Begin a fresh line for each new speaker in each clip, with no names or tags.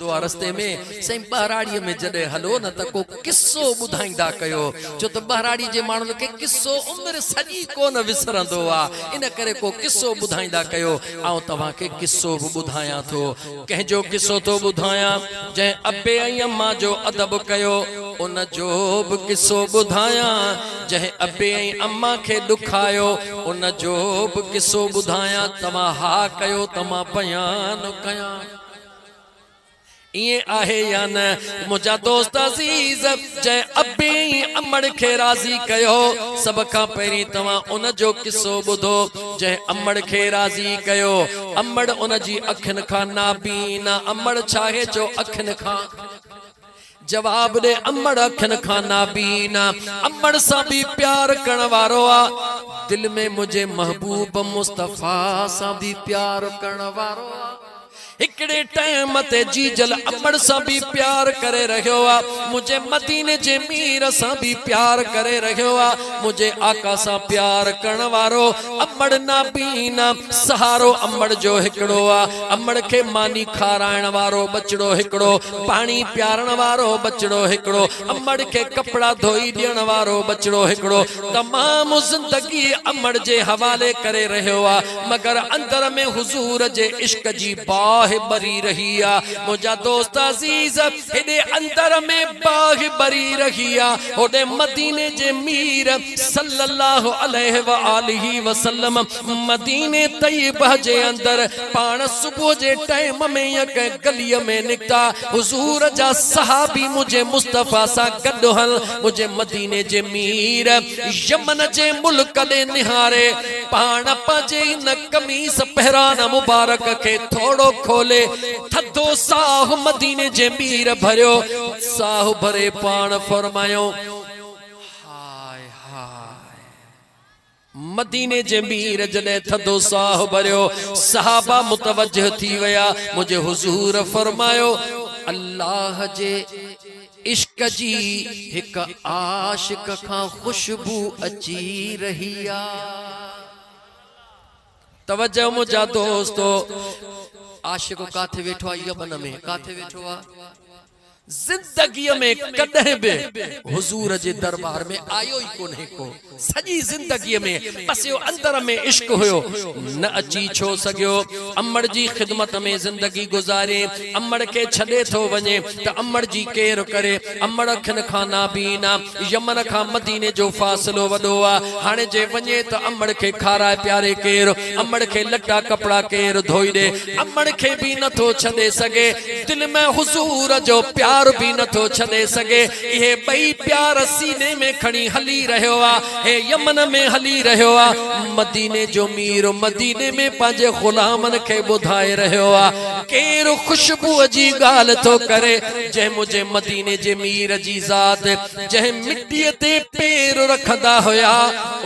चवंदो आ रस्ते में सही बहराड़ी में जडे हलो न त को किस्सो बुधाईंदा कयो छो त बहराड़ी जे माण्हुनि खे किस्सो उम्र सॼी कोन विसरंदो आ इन करे को किस्सो बुधाईंदा कयो आऊं तव्हां खे किस्सो बि बुधायां थो कंहिंजो किस्सो थो बुधायां जंहिं अबे ऐं अम्मा जो अदब कयो उन जो बि किस्सो बुधायां जंहिं अबे ऐं अम्मा खे ॾुखायो उन जो बि किस्सो बुधायां तव्हां हा कयो त मां बयान कयां ये आहे या न मुझा दोस्त अजीज जय अबे अमड़ के राजी कयो सब का पहिरीं तव्हां उन जो किस्सो ॿुधो जंहिं अमड़ के राजी कयो अमड़ उन जी अखियुनि खां नाबीना अमड़ छाहे जो अखियुनि खां जवाब दे अमड़ अखियुनि खां नाबीना अमड़ सां भी प्यार करण वारो आ दिल में मुझे महबूब मुस्तफा सां भी प्यार करण वारो आ इकड़े टाइम ते जीजल अमड़ सां भी प्यार करे रहियो आ मुझे मदीने जे मीर सां भी प्यार करे रहियो आ मुझे आका सां प्यार करण वारो अमड़ नाबीना सहारो अमड़ जो हिकड़ो आ अमड़ के मानी खाराइण वारो बचड़ो हिकड़ो पानी प्यारण वारो बचड़ो हिकड़ो अमड़ के कपड़ा धोई ॾियण वारो बचड़ो हिकड़ो तमाम जिंदगी अमड़ जे हवाले करे रहियो आ मगर अंदर में हुजूर जे इश्क जी बाह बरी रही आ मुझा दोस्त अजीज हेडे अंदर में बाग बरी रही आ होडे मदीने जे मीर सल्लल्लाहु अलैहि व आलिहि वसल्लम मदीने तैयबा जे अंदर पान सुबह जे टाइम में एक गली में निकता हुजूर जा सहाबी मुझे मुस्तफा सा गॾु हल मुझे मदीने जे मीर यमन जे मुल्क दे निहारे पान पंहिंजे न कमीस पहरान मुबारक के थोड़ो खोले थधो साह मदीने जे मीर भरियो साह भरे पान फरमायो हाय हाय मदीने जे मीर जॾहिं थधो साह भरियो सहाबा मुतवज्जह थी विया मुझे हुजूर फरमायो अल्लाह जे इश्क जी हिक आशिक खां खुशबू अची रही आ तवज्जो मुझा दोस्तो आशिक काथे वेठो आ यमन में काथे वेठो आ जिंदगी में कदे बे हुजूर जे दरबार में आयो ही कोने को सजी जिंदगी में बस यो अंदर में इश्क होयो न अची छो सगियो अमड़ जी खिदमत में जिंदगी गुजारे अमड़ के छडे थो वने त अमड़ जी केर करे अमड़ खन खाना बीना यमन खा मदीने जो फासलो वडो आ हाने जे वने त अमड़ के खारा प्यारे केर अमड़ के लट्टा कपड़ा केर धोई दे अमड़ के भी न थो छडे सके दिल में हुजूर जो प्यार भी न थो छडे सके ये बई प्यार सीने में खणी हली रहियो आ हे यमन में हली रहियो आ मदीने जो मीर मदीने में पांजे गुलामन के बुधाए रहियो आ केर खुशबू जी गाल तो करे जे मुझे मदीने जे मीर जी जात जे मिट्टी ते पैर रखदा होया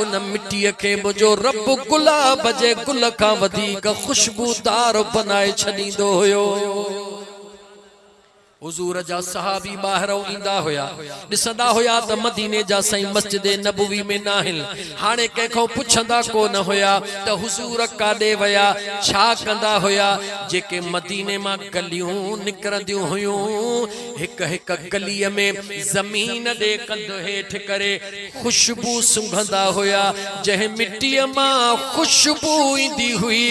उन मिट्टी के मुझो रब गुलाब जे गुल का वधीक खुशबूदार बनाए छडींदो होयो हुजूर जा सहाबी बाहर ईंदा होया दिसंदा होया त मदीने जा सही मस्जिद नबवी में नाहिल हाने केखो पुछंदा को न होया त हुजूर काडे वया छा कंदा होया जेके मदीने मां गलियूं निकरंदियूं हुयूं हिक हिक गली में जमीन दे कंध हेठ करे खुशबू सुंघंदा होया जह मिट्टी मां खुशबू ईंदी हुई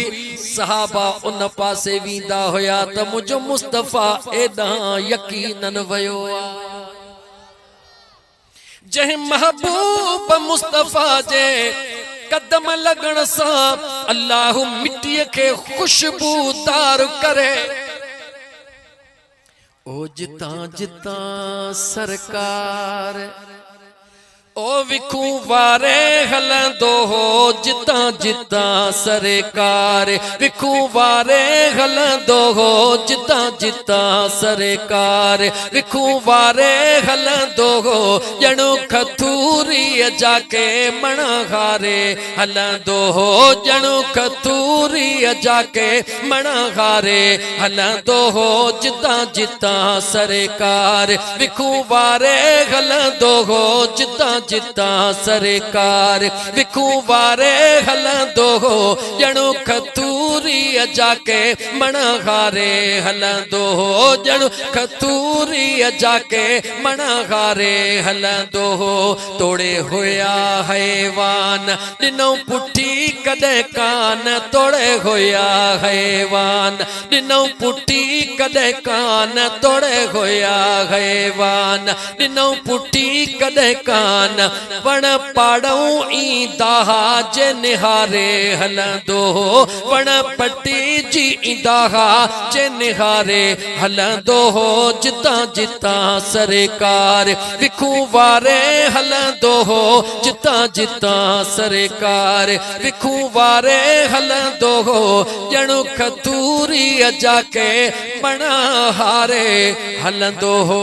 सहाबा उन पासे वींदा होया त मुझो मुस्तफा एदा यकीनन वयो जह महबूब मुस्तफा जे कदम लगन सा अल्लाह मिट्टी के खुशबूदार करे ओ जिता जिता सरकार ओ विखू वारे हलंदो हो जिता जिता सरकार विखू वारे हलंदो हो जिता जिता सरकार विखू वारे हलंदो हो जणो खतूरी जाके मणहारे हलंदो हो जणो खतूरी जाके मणहारे हलंदो हो जिता जिता सरकार विखू वारे हलंदो हो जिता जिता सरकार विखू वारे हलंदो हो जणो खतूरी जाके मणहारे हलंदो हो जणो खतूरी जाके मणहारे हलंदो हो तोड़े होया हैवान दिनों पुठी कदे कान तोड़े होया हैवान दिनों पुठी कदे कान तोड़े होया हैवान दिनों पुठी कदे कान वण पाड़ऊ ई दाहा जे निहारे हलंदो हो वण पट्टी जी ई दाहा जे निहारे हलंदो हो जिता जिता सरकार विखू वारे हलंदो हो जिता जिता सरकार विखू वारे हलंदो हो जणो खतूरी जाके मणहारे हलंदो हो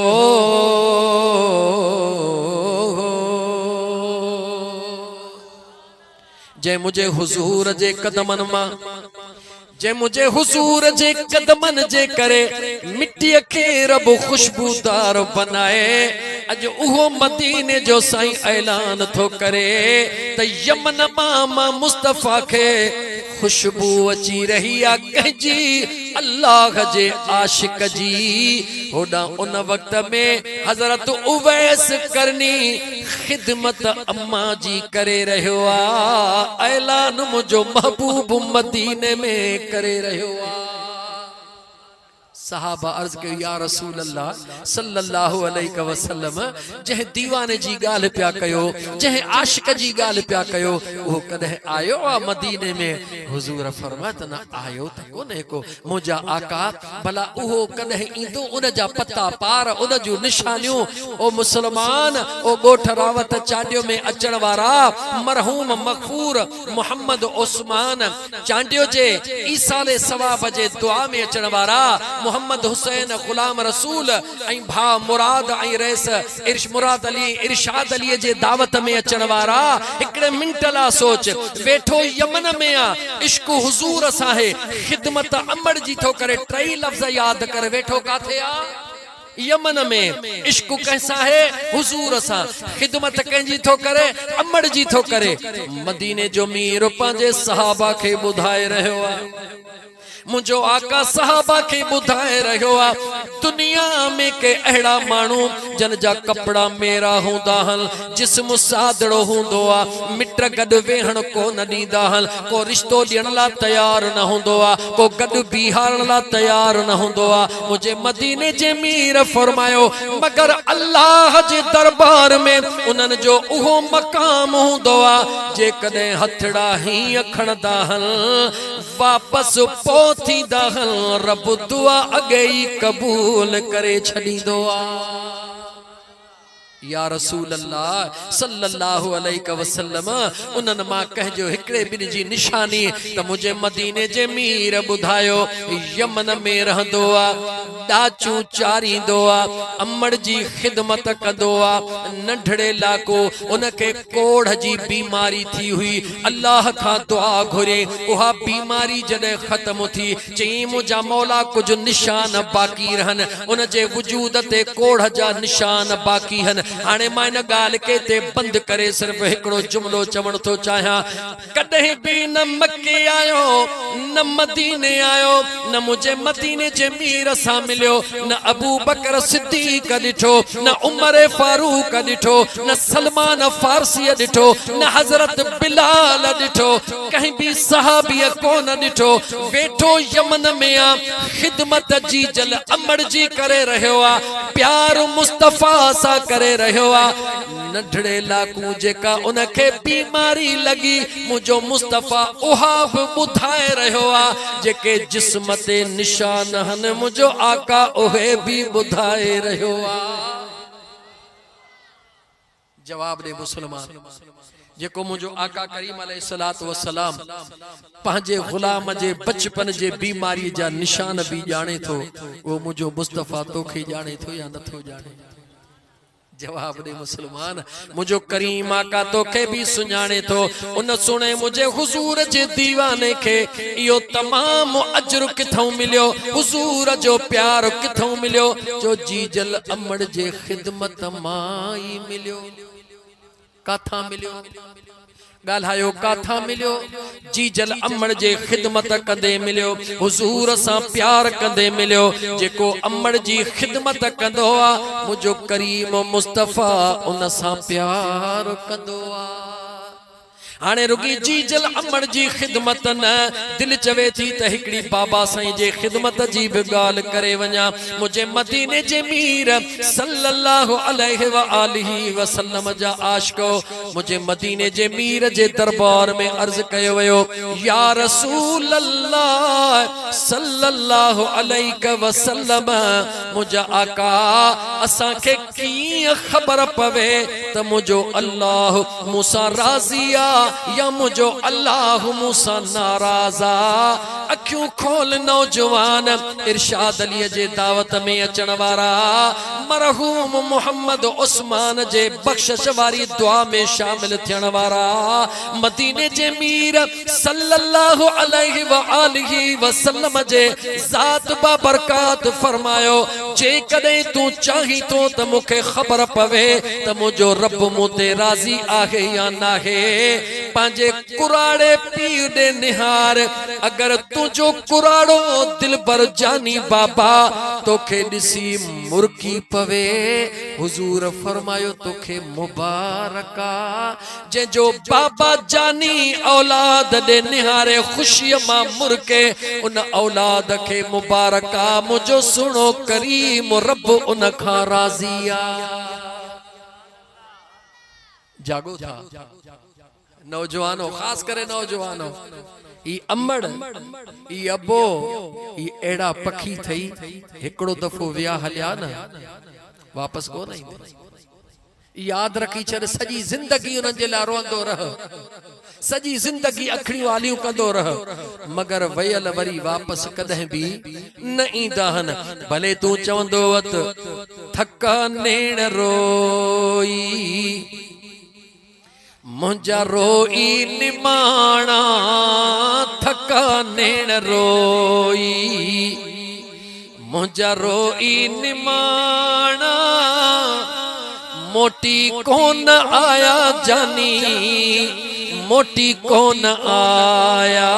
जे मुझे हुजूर जे कदमन मां जे मुझे हुजूर जे कदमन जे करे मिट्टी के रब खुशबूदार बनाए अज उहो मदीने जो साईं ऐलान थो करे त यमन मां मुस्तफा के खुशबू अची रही आ कहजी अल्लाह जे आशिक जी होड़ा उन वक्त में हजरत उवैस करनी खिदमत अम्मा जी करे रहो आ ऐलान मुझो महबूब मदीने में करे रहो आ सहाबा अर्ज के या रसूल अल्लाह सल्लल्लाहु अलैहि वसल्लम जह दीवाने जी गाल प्या कयो जह आशिक जी गाल प्या कयो वो कदे आयो आ मदीने में हुजूर फरमात न आयो त कोने को मुजा आका भला उहो कदे इंदो उन जा पत्ता पार उन जो निशानियों ओ मुसलमान ओ गोठ रावत चांडियो में अचण वारा मरहूम मगफूर मोहम्मद उस्मान चांडियो जे ईसाले सवाब जे दुआ में अचण वारा मोहम्मद हुसैन गुलाम रसूल ऐं भा मुराद ऐं रईस मुराद अली इरशाद अली जे दावत में अचण वारा हिकड़े मिंट ला सोच वेठो यमन में आ इश्क हुजूर सा है खिदमत अमर जी थो करे टई लफ्ज याद कर वेठो काथे आ यमन में इश्क कैसा है हुजूर सा खिदमत कंजी थो करे अमर जी थो करे मदीने जो मीर पंजे सहाबा के बुधाए रहो आ मुझो आका सहाबा के बुधाए रहो आ दुनिया में के अहड़ा मानू जन जा कपड़ा मेरा हुंदा हल जिस्म सादड़ो हुंदो आ मिट गड वेहण को न दीदा हल को रिश्तो दियण ला तैयार न हुंदो आ को गड बिहारण ला तैयार न हुंदो आ मुझे मदीने जे मीर फरमायो मगर अल्लाह जे दरबार में उनन जो उहो मकाम हुंदो आ जे कदे हथड़ा ही अखणदा हल वापस पोथी दहल रब दुआ अगई कबूल करे छड़ींदो आ या रसूल अल्लाह सल्लल्लाहु अलैहि वसल्लम उनन मां कहजो हिकड़े बिन जी निशानी त मुझे मदीने जे मीर बुधायो यमन में रहंदो आ दाचू चारींदो आ अमड़ जी खिदमत कंदो आ नंढड़े लाको उनके कोढ़ जी बीमारी थी हुई अल्लाह खां दुआ घुरे उहा बीमारी जने खत्म थी चई मुझा मौला कुछ निशान बाकी रहन उन जे वजूद ते कोढ़ जा निशान बाकी हन हाने मां इन गाल के ते बंद करे सिर्फ हिकड़ो जुमलो चवण तो चाहा कदे भी न मक्के आयो न मदीने आयो न मुझे मदीने जे मीर सा मिलियो न अबू बकर सिद्दीक दिठो न उमर फारूक दिठो न सलमान फारसी दिठो न हजरत बिलाल दिठो कहीं भी सहाबी को न दिठो वेठो यमन में आ खिदमत जी जल अमर जी करे रहो आ प्यार मुस्तफा सा करे रहो आ नंढड़े लाकू जेका उनके बीमारी लगी मुझो मुस्तफा उहा बुधाए रहो आ जेके जिस्म ते निशान हन मुझो आका ओहे भी बुधाए रहो आ जवाब दे मुसलमान जेको मुझो आका करीम अलैहिस्सलातु वस्सलाम पंहिंजे गुलाम जे बचपन जे बीमारी जा निशान भी जाने थो वो मुझो मुस्तफा तोखे जाने थो या नथो जाने जवाब दे मुसलमान मुझो करीम आका तोखे भी सुञाणे थो उन सुने मुझे हुजूर जे दीवाने के यो तमाम अजर किथों मिलियो हुजूर जो प्यार किथों मिलियो जो जीजल अमड़ जे खिदमत माई मिलियो काथा मिलियो गाल्हायो काथा मिलियो जी जल अमड़ जे खिदमत कंदे मिलियो हुजूर सां प्यार कंदे मिलियो जेको अमड़ जी खिदमत कंदो आ मुझो करीम मुस्तफा उन सां प्यार कंदो आ हाणे रुगी जी जल अमड़ जी खिदमत न दिल चवे थी त हिकड़ी बाबा साईं जे खिदमत जी भी गाल करे वञा मुझे मदीने जे मीर सल्लल्लाहु अलैहि व आलिहि वसल्लम जा आशिको मुझे मदीने जे मीर जे दरबार में अर्ज कयो वयो या रसूल अल्लाह सल्लल्लाहु अलैहि वसल्लम मुझा आका असा के की खबर पवे त मुझो अल्लाह मूसा राजिया या मुझो अल्लाह मूसा नाराजा अखियों खोल नौजवान इरशाद अली जे दावत में अचण वारा मरहूम मोहम्मद उस्मान जे बख्शिश वारी दुआ में शामिल थियण वारा मदीने जे मीर सल्लल्लाहु अलैहि व आलिहि वसल्लम जे जात बाबरकात फरमायो जे कदे तू चाही तो त मुखे खबर पवे त मुझो रब मुते राजी आहे या नाहे पांजे कुराड़े पीर दे निहार अगर तुझो कुराड़ो दिल पर जानी बाबा तोखे दिसी मुर्की पवे हुजूर फरमायो तोखे मुबारका जे जो बाबा जानी औलाद दे निहारे खुशी मा मुर्के उन औलाद के मुबारका मुझो सुनो करीम रब उन खा राजिया जागो था नौजवानों खास करे नौजवानों ई अमड़ ई अबो ई एड़ा पखी थई हिकड़ो दफो विया हलिया न वापस को नहीं याद रखी चर सजी जिंदगी उन जे ला रोंदो रह सजी जिंदगी अखड़ी वालियों कंदो रह मगर वयल वरी वापस कदह भी न ईंदाहन भले तू चवंदो वत थका नेण रोई मुझा रोई निमाणा थका नेण रोई मुझा रोई निमाणा मोटी कौन आया जानी मोटी कौन आया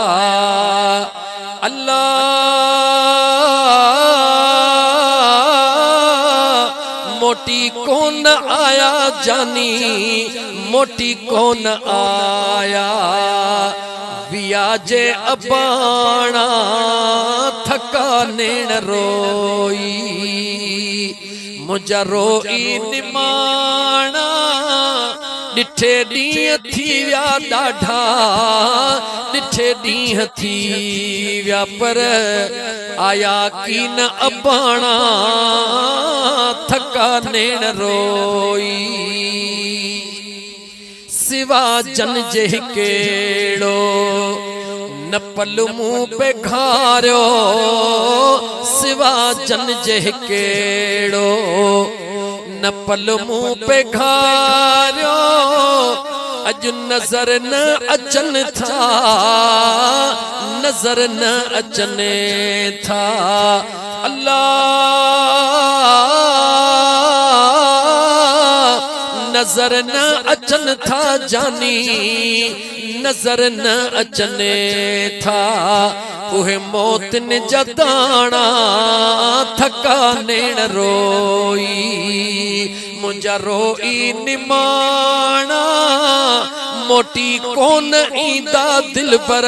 अल्लाह मोटी कौन आया जानी मोटी कौन आया वियाजे अबाणा थका नेण रोई मुझा रोई निमाणा डिठे ॾींहं थी विया ॾाढा डिठे ॾींहं थी विया पर आया की न अबाणा थका नेण रोई सिवा जन जे केड़ो न पल मुंह पे घारियो सिवा जन जे केड़ो न पल मुंह पे घारियो अज नजर न अचन था नजर न अचने था अल्लाह नजर न अचन था जानी नजर न अचने था उहे मौत ने जदाना थका नेण रोई मुझा रोई निमाणा मोटी कौन ईंदा दिल पर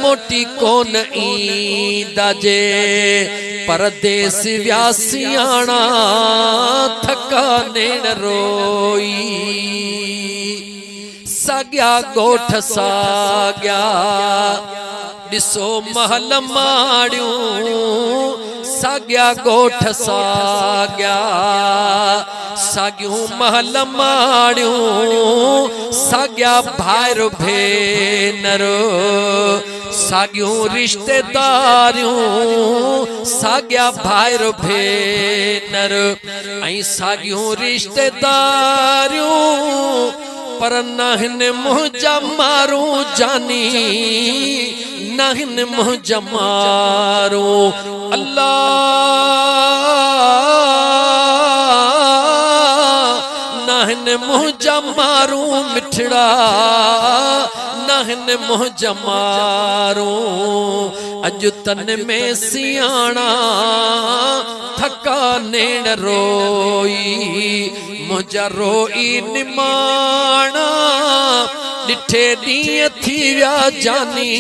मोटी कौन ईंदा जे परदेस व्यासियाणा थका नेण रोई साग्या गोठ साग्या दिसो महल माड़ियूं साग्या गोठ साग्या सागियूं महल माड़ियूं साग्या भाइर भेनरो सागियूं रिश्तेदारियूं साग्या भाइर भेनर ऐं सागियूं रिश्तेदारियूं पर नाहिन मुझा मारू जानी नाहिन मुझा मारू अल्लाह नाहिन मुंहिंजा मारू मिठड़ा नाहन मुंहिंजा मारू अज तन में सियाणा थका नेण रोई मुंहिंजा रोई निमाणा डिठे ॾींहं थी विया जानी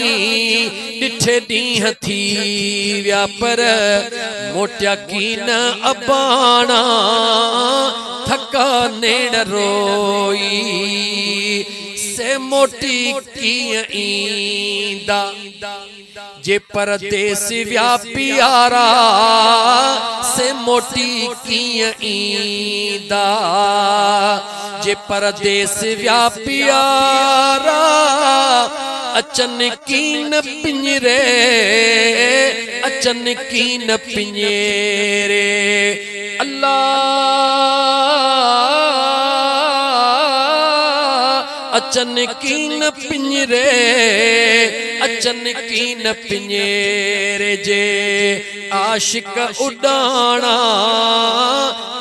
डिठे ॾींहं थी विया पर मोटिया कीन अबाणा थका नेण रोई से मोटी कीअं ईंदा जे परदेस व्या प्यारा से मोटी कीअं ईंदा जे परदेस व्या प्यारा अचन कीन पिंजरे अचन कीन पिंजरे अल्लाह अचन कीन पिंजरे अचन कीन पिंजरे जे आशिक उडाना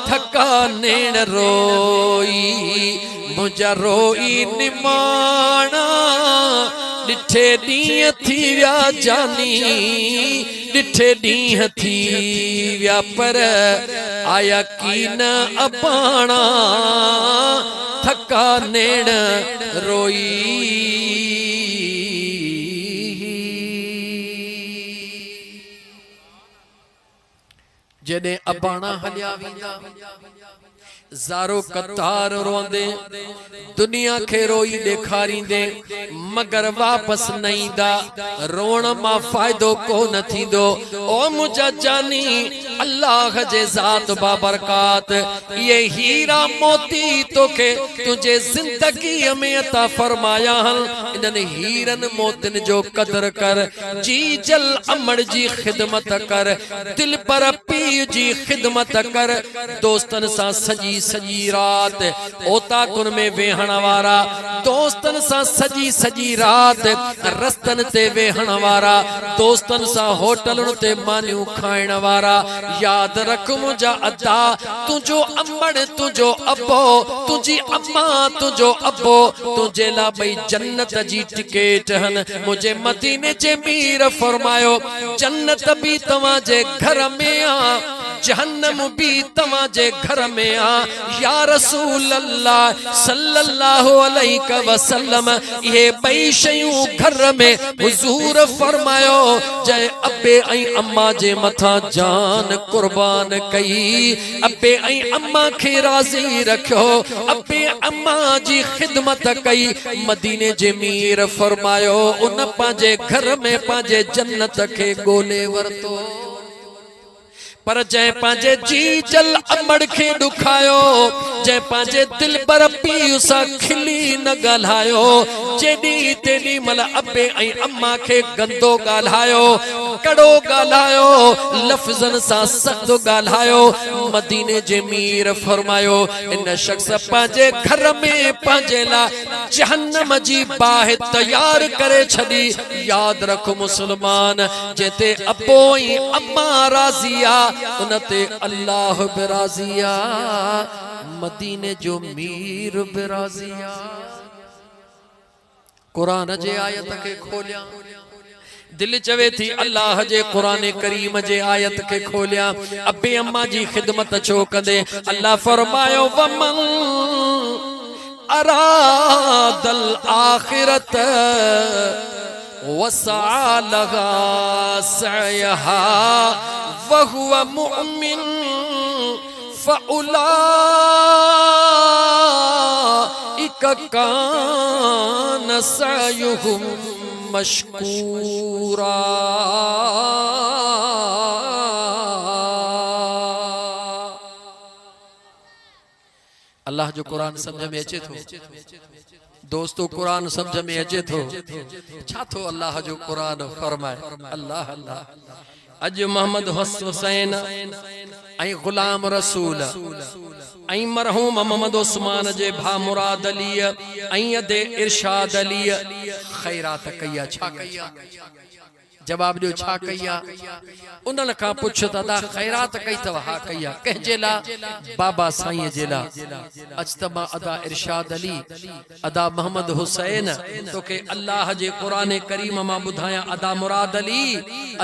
थका नेण रोई मुंहिंजा रोई निमाणा डिठे ॾींहं थी विया जानी डिठे ॾींहं थी विया पर आया कीन अबाणा थका नेण रोई जॾहिं अबाणा हलिया वेंदा ज़ारो कतार रोंदे दुनिया खे रोई ॾेखारींदे मगर वापस न ईंदा रोण मां फ़ाइदो को न थींदो ओ मुंहिंजा जानी अल्लाह जे ज़ात बाबरकात ये हीरा मोती तोखे तुझे ज़िंदगीअ में अता फरमाया हन इन्हनि हीरनि मोतिन जो कदर कर जी जल अमड़ जी ख़िदमत कर दिल पर पीउ जी ख़िदमत कर दोस्तन सां सजी सजी रात ओताकुन में वेहण वारा दोस्तन सां सजी सजी रात रस्तन ते वेहण वारा दोस्तन सां होटलन ते मानियूं खाइण वारा याद रख मुंहिंजा अदा तुझो अमड़ तुझो अबो तुझी अम्मा तुझो अबो तुझे ला भई जन्नत जी टिकेट हन मुझे मदीने जे मीर फरमायो जन्नत भी तव्हां जे घर में आ जहन्नम भी तव्हां जे घर में आ या रसूल अल्लाह सल्लल्लाहु अलैहि वसल्लम ये बई शयूं घर में हुजूर फरमायो जय अबे ऐं अम्मा जे मथा जान कुर्बान कई अबे ऐं अम्मा खे राज़ी रखियो अबे अम्मा जी ख़िदमत कई मदीने जे मीर फरमायो उन पंहिंजे घर में पंहिंजे जन्नत खे ॻोल्हे वरतो पर जै पांजे जी जल अमड़ खे दुखायो जै पांजे दिल पर पीउ सा खिली न गाल्हायो जेडी तेडी मल अबे ऐं अम्मा खे गंदो गाल्हायो कड़ो गाल्हायो लफ्ज़न सा सख्त गाल्हायो मदीने जे मीर फरमायो इन शख्स पांजे घर में पांजे ला जहन्नम जी बाह तैयार करे छदी याद रख मुसलमान जेते अबो ऐं अम्मा राज़िया उनते अल्लाह बिराजिया मदीने जो मीर बिराजिया कुरान जे आयत के खोलिया दिल चवे थी अल्लाह जे कुरान करीम जे आयत के खोलिया अबे अम्मा जी खिदमत छो कंदे अल्लाह फरमायो वमन अरादल आखिरत वसआ लगा सयहा वहुवा मुमिन फउलाइका कान सयुहुम मशकूरा अल्लाह जो कुरान समझ में अचे थो दोस्तों कुरान समझ में अचे थो छा थो अल्लाह जो कुरान फरमाए अल्लाह अल्लाह अज मोहम्मद हुसैन ऐं गुलाम रसूल ऐं मरहूम मोहम्मद उस्मान जे भा मुराद अली ऐं अदे इरशाद अली खैरात कया छा कया जवाब दियो छा कई आ उन्हनि खां पुछ दादा खैरात कई तव हा कई आ कंहिंजे ला बाबा साईं जे ला अजतमा अदा इरशाद अली अदा मोहम्मद हुसैन तोखे अल्लाह जे कुरान करीम मां ॿुधायां अदा मुराद अली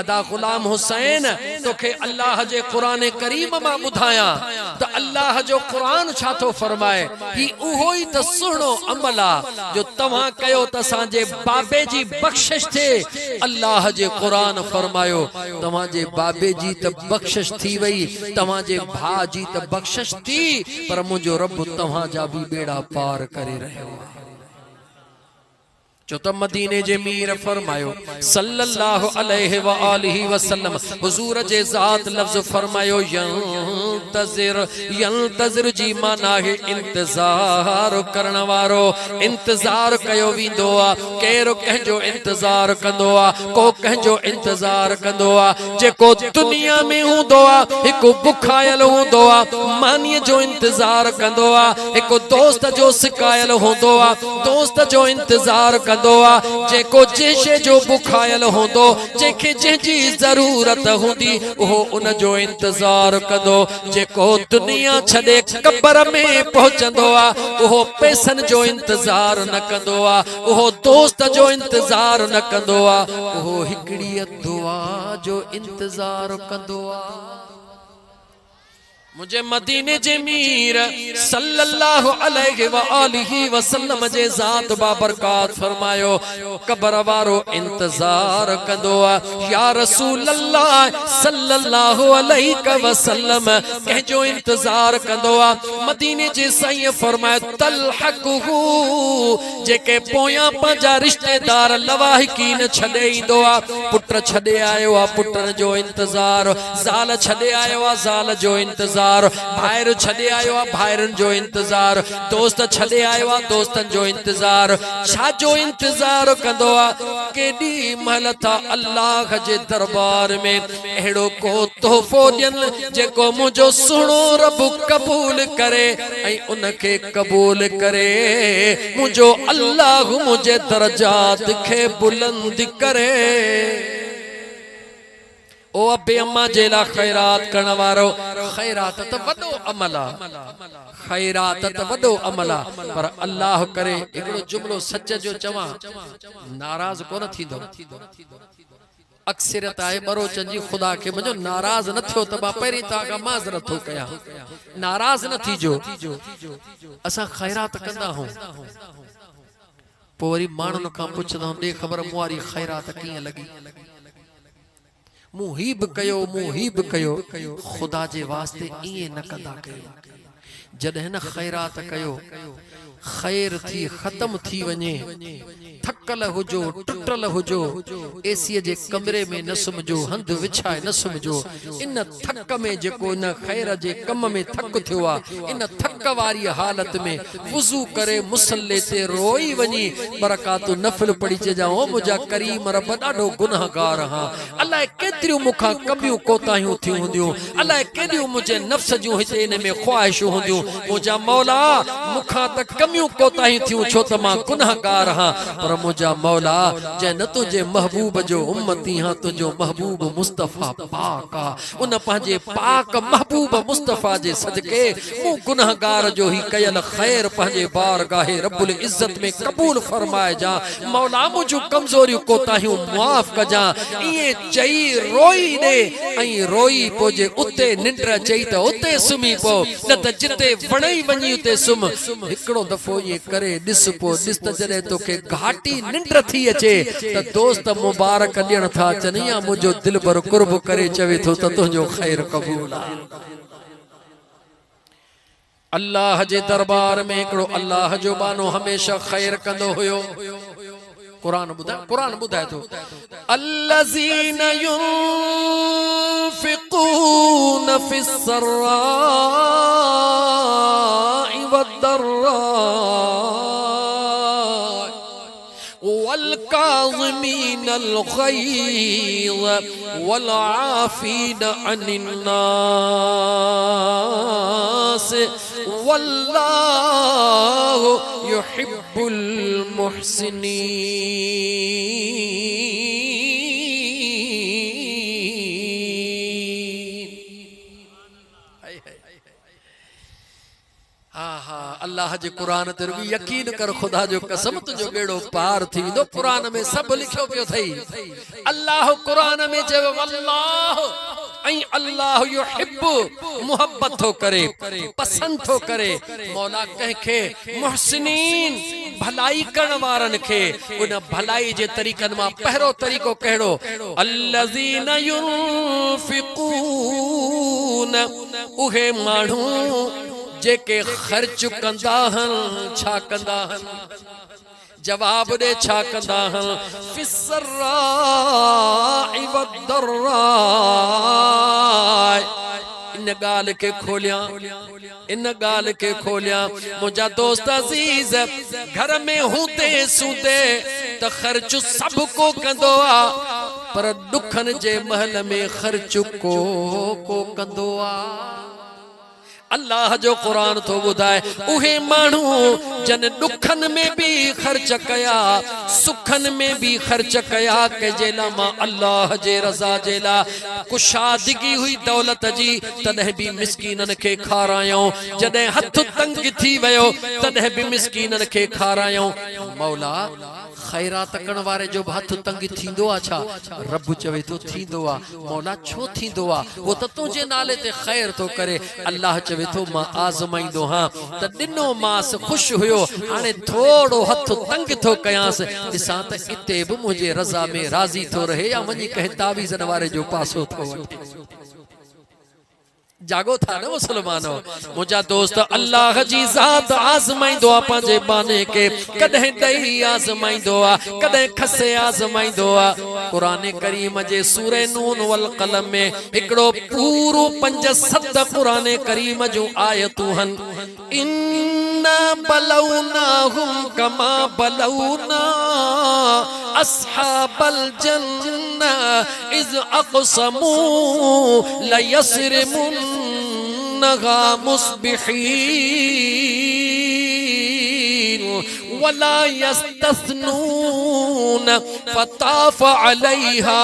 अदा गुलाम हुसैन तोखे अल्लाह जे कुरान करीम मां ॿुधायां त अल्लाह जो कुरान छा थो फरमाए ही उहो ई त सुहिणो अमल आ जो तव्हां कयो त असांजे बाबे जी बख़्शिश थे अल्लाह जे कुरान फरमायो तव्हां जे बाबे जी त बख़्शिश थी वई तव्हां जे भाउ जी त बख़्शिश थी पर मुंहिंजो रब तव्हां जा भी बेड़ा पार करे रहियो आहे जो तो मदीने जे मीर फरमायो सल्लल्लाहु अलैहि व आलिहि वसल्लम हुजूर जे ज़ात लफ्ज़ फरमायो यंतज़िर जी माना है इंतजार करण वारो इंतजार कयो विंदो आ केरो कहजो इंतजार कंदो आ को कहजो इंतजार कंदो आ जेको दुनिया में हुंदो आ हिकु बुखायल हुंदो आ मानी जो इंतजार कंदो आ हिकु दोस्त जो सिकायल हुंदो आ दोस्त जो इंतजार जेको जैसे जो बुखायल होंदो जेके जंहिंजी जरूरत हुंदी वो उन जो इंतजार कंदो जेको दुनिया छड़े कब्र में पहुंचंदो आ वो पैसन जो इंतजार न कंदो आ वो दोस्त जो इंतजार न कंदो आ वो हिकड़ी दुआ जो इंतजार कंदो आ मुझे मदीने जे मीर सल्लल्लाहु अलैहि व आलिहि वसल्लम जे ज़ात बाबरकात फरमायो कब्र वारो इंतजार कंदो आ या रसूल अल्लाह सल्लल्लाहु अलैहि वसल्लम कहजो इंतजार कंदो आ मदीने जे साईं फरमायो तलहकुहु जेके पोया पंजा रिश्तेदार लवाहिकीन छडे इंदो आ पुत्र छडे आयो आ पुत्र जो इंतजार ज़ाल छडे आयो आ ज़ाल जो इंतजार भाइर छडे आयो आ भाइरन जो इंतजार दोस्त छडे आयो आ दोस्तन जो इंतजार छा जो इंतजार कंदो आ केडी महलता अल्लाह जे दरबार में एड़ो को तोहफो ॾियन जेको मुझो सुनो रब कबूल करे ऐं उनके कबूल करे मुझो अल्लाह मुझे दर्जात के बुलंद करे ओ अबे अम्मा जेला खैरात करण वारो खैरात त वडो अमल आ खैरात त वडो अमल आ पर अल्लाह करे एकड़ो जुमलो सच जो चवा नाराज कोन थींदो अक्सरियत आए बरोचन जी खुदा के मुझो नाराज न थियो त बा पहिरी ताका माज़रत थो कया नाराज न थीजो असा खैरात कंदा हूं पोरी मानन का पुछदा हूं दे खबर मुआरी खैरात किए लगी मुहीब कयो खुदा जे वास्ते इए न कदा कयो जॾहिं न खैरात कयो खैर थी खत्म थी वने थकल हुजो टुटल हुजो एसी जे कमरे में न सुमजो हंध विछाए न सुमजो इन थक में जेको न खैर जे कम में थक थियो आ इन थक वारी हालत में वुजू करे मुसल्ले ते रोई वनी बरकात नफल पढ़ी चे जाओ मुजा करीम रब ॾाढो गुनाहगार हां अल्लाह केतिरियूं मुखा कमियूं कोताहियूं थी हुंदियूं अल्लाह केतिरियूं मुझे नफ्स जूं हिते इन में ख्वाहिशूं हुंदियूं मुजा मौला मुखा त कमियूं कोताहियूं थियूं छो त मां गुनाहगार हां पर मुझा मौला जे न तुझे महबूब जो उम्मती हां तुझो महबूब मुस्तफा पाक आ उन पंहिंजे पाक महबूब मुस्तफा जे सदके मु गुनाहगार जो ही कयल खैर पंहिंजे बारगाहे रब्बुल इज्जत में कबूल फरमाए जा मौला मुझो कमजोरियूं कोताहियूं माफ कजा इए चई रोई दे ऐं रोई पोजे उते निंद्र चई त उते सुमी पो न त जिते वणई वणी उते सुम हिकड़ो दफो ये करे दिस पो दिस त जड़े तोके घाटी निंद्र थी अचे त दोस्त मुबारक ॾियण था चनिया मुझो दिल भर कुर्ब करे चवे थो त तुझो खैर कबूल आ अल्लाह जे दरबार में एकड़ो अल्लाह जो बानो हमेशा खैर कंदो हुयो कुरान बुधाए तो अल्लज़ीना युनफ़िक़ून फ़िस्सर्राइ वद्दर्राइ वल्काज़िमीनल ग़ैज़ वल्आफ़ीना अनिन्नास वल्लाहु युहिब्बुल मुहसिनीन आहा अल्लाह जे कुरान ते रुगी यकीन कर खुदा जो कसम तुझो बेड़ो पार थी दो कुरान में सब लिखो पियो थई अल्लाह कुरान में जब अल्लाह ऐं अल्लाह युहिब्बु मोहब्बत थो करे पसंद थो करे मौला कंखे मुहसिनीन भलाई करण वारन के उन भलाई जे तरीकन मा पहरो तरीको कहड़ो अल्लज़ीना युनफिकून उहे माण्हू जेके खर्च कंदा हन छा कंदा हन जवाब दे छा कंदा हन फिस्सर्राइ वद्दर्राइ इन गाल के खोलिया मुझा दोस्त अजीज घर में हूंदे सूदे त खर्च सब को कंदो आ पर दुखन जे महल में खर्च को कंदो आ अल्लाह जो कुरान तो बुधाए उहे मानू जन दुखन में भी खर्च कया सुखन में भी खर्च कया के जेला मा अल्लाह जे रजा जेला कुशादगी हुई दौलत जी तदह भी मिस्कीनन के खारायो जदे हथ तंग थी वयो तदह भी मिस्कीनन के खारायो मौला खैरात करण वारे जो हथ तंग थींदो आ छा रब चवे तो थींदो आ मौला छो थींदो आ वो त तुझे नाले ते खैर तो करे अल्लाह चवे तो मां आजमाइंदो हां त दिनो मास खुश हुयो हाने थोड़ो हथ तंग थो कयांस दिसां त इते भी मुझे रजा में राजी थो रहे या वनी कह तावीज़न वारे जो पासो थो जागो था न मुसलमानो मुझा दोस्त अल्लाह जी जात आजमाइंदो आ पंजे बाने के कदे दई आजमाइंदो आ कदे खसे आजमाइंदो आ कुरान करीम जे सूरे नून वल कलम में एकड़ो पूरो 5-7 कुरान करीम जो आयतूं हन इन्ना बलौनाहुम कमा बलौना अस्हाबल जन्ना इज अक़समू लयस्रिमुन्नहा मुस्बिहीन वला यस्तस्नून फताफ अलैहा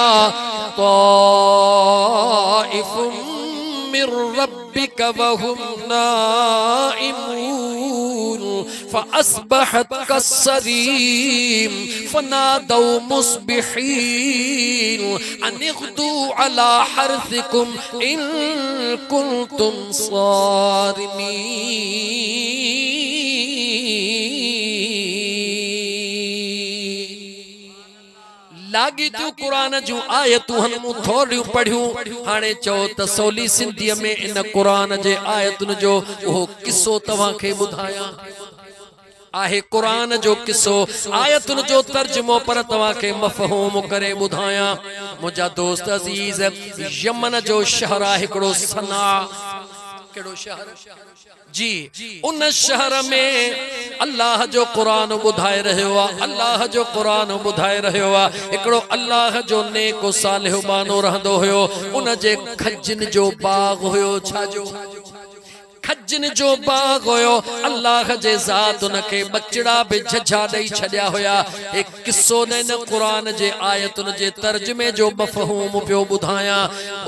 ताइफुम मिर रब्बिका वहुम नाइमून फअस्बहत कस्सरीम फनादौ मुस्बिहीन अनिग़दू अला हर्थिकुम इन कुंतुम सारिमीन लागी तू कुरान जो आयतूं हन मूं थोड़ियूं पढ़ियूं हाणे चओ त सवली सिंधीअ में इन कुरान जे आयतुन जो वो किस्सो तव्हां खे ॿुधायां आहे कुरान जो किस्सो आयतुन जो तर्जुमो पर तव्हां खे मफ़हूम करे ॿुधायां मुंहिंजा दोस्त अज़ीज यमन जो शहर आहे हिकिड़ो सना केड़ो शहर जी उन शहर में अल्लाह जो कुरान बुधाए रहियो आ अल्लाह जो कुरान बुधाए रहियो आ एकड़ो अल्लाह जो नेको सालिह बानो रहंदो हुयो उन जे खजन जो बाग हुयो छा जो खजन जो बाग होयो अल्लाह जे ज़ात उनके बचड़ा भी झझा दई छड़िया होया एक किस्सो ने न कुरान जे आयतुन जे तर्जुमे जो मफ़हूम पियो बुधाया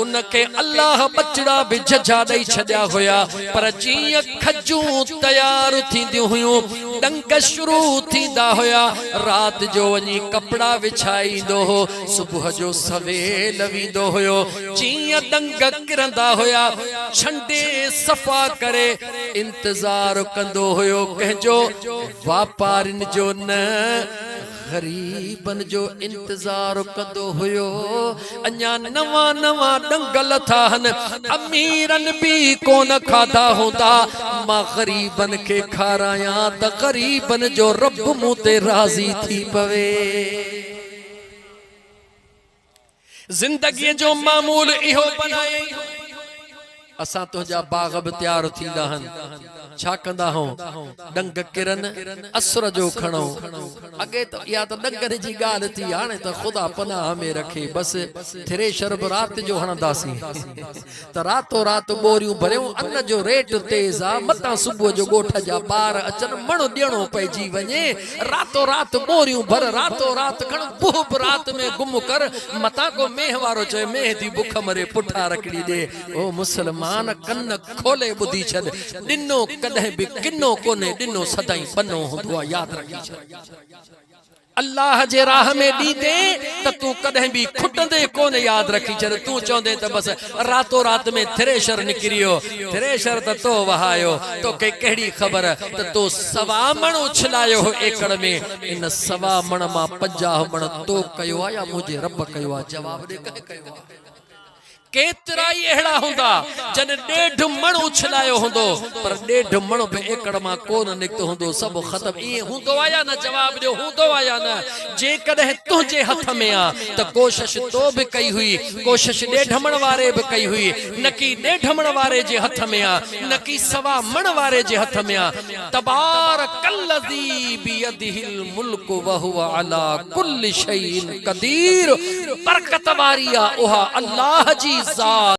उनके अल्लाह बचड़ा भी झझा दई छड़िया होया पर जीअं खजूं तैयार थींदियूं हुयूं डंक शुरू थींदा होया रात जो वनी कपड़ा विछाईंदो हो सुबह जो सवेल वींदो हुयो जीअं डंक किरंदा होया छंडे सफ़ा करे इंतजार कंदो हुयो कहजो वापारिन जो न गरीबन जो इंतजार कंदो हुयो अन्या नवा नवा डंगल था हन अमीरन भी कोन खाधा होंदा मां गरीबन के खाराया त गरीबन जो रब मूं ते राजी थी पवे जिंदगी जो मामूल इहो बनाए असां तुझा बाग भी तैयार थींदा हन छा कंदा हो डंग किरन असर जो खणो अगे तो या तो डंगर जी गाल थी हाने तो खुदा पनाह में रखे बस थ्रेशर रात जो हणंदासी तो रातो रात बोरियूं भरियूं अन्न जो रेट तेज आ मता सुबह जो गोठ जा बार अचन मण देणो पइजी वने रातो रात बोरियूं भर रातो रात खण बुह रात में गुम कर मता को मेह वारो चए मेह दी बुख मरे पुठा रखड़ी दे ओ मुसलमान मुसलमान कन खोले ॿुधी छॾ ॾिनो कॾहिं बि किनो कोन्हे ॾिनो सदाई बनो हूंदो आहे यादि रखी छॾ अल्लाह जे राह में ॾींदे त तूं कॾहिं बि खुटंदे कोन यादि रखी छॾ तूं चवंदे त बसि रातो रात में थ्रेशर निकिरियो थ्रेशर त तो वहायो तोखे कहिड़ी ख़बर त तो 1.25 मण उछलायो एकड़ में इन 1.25 मण मां 50 मण तो कयो आहे या मुंहिंजे रब कयो आहे जवाब ॾे कंहिं कयो आहे केतिरा ई अहिड़ा हूंदा जने 1.5 मण उछलायो हूंदो पर 1.5 मण बि एकड़ मां कोन निकितो हूंदो सभु ख़तम ईअं हूंदो आहे या न जवाब ॾियो हूंदो आहे या न जेकॾहिं तुंहिंजे हथ में आहे त कोशिश तो बि कई हुई कोशिश 1.5 मण वारे बि कई हुई न की 1.5 मण वारे जे हथ में आहे न की 1.25 मण वारे जे हथ में आहे तबारकल्लज़ी बियदिहिल मुल्क व हुवा अला कुल्लि शैइन क़दीर बरकत वारी आहे उहा अल्लाह जी ज़ात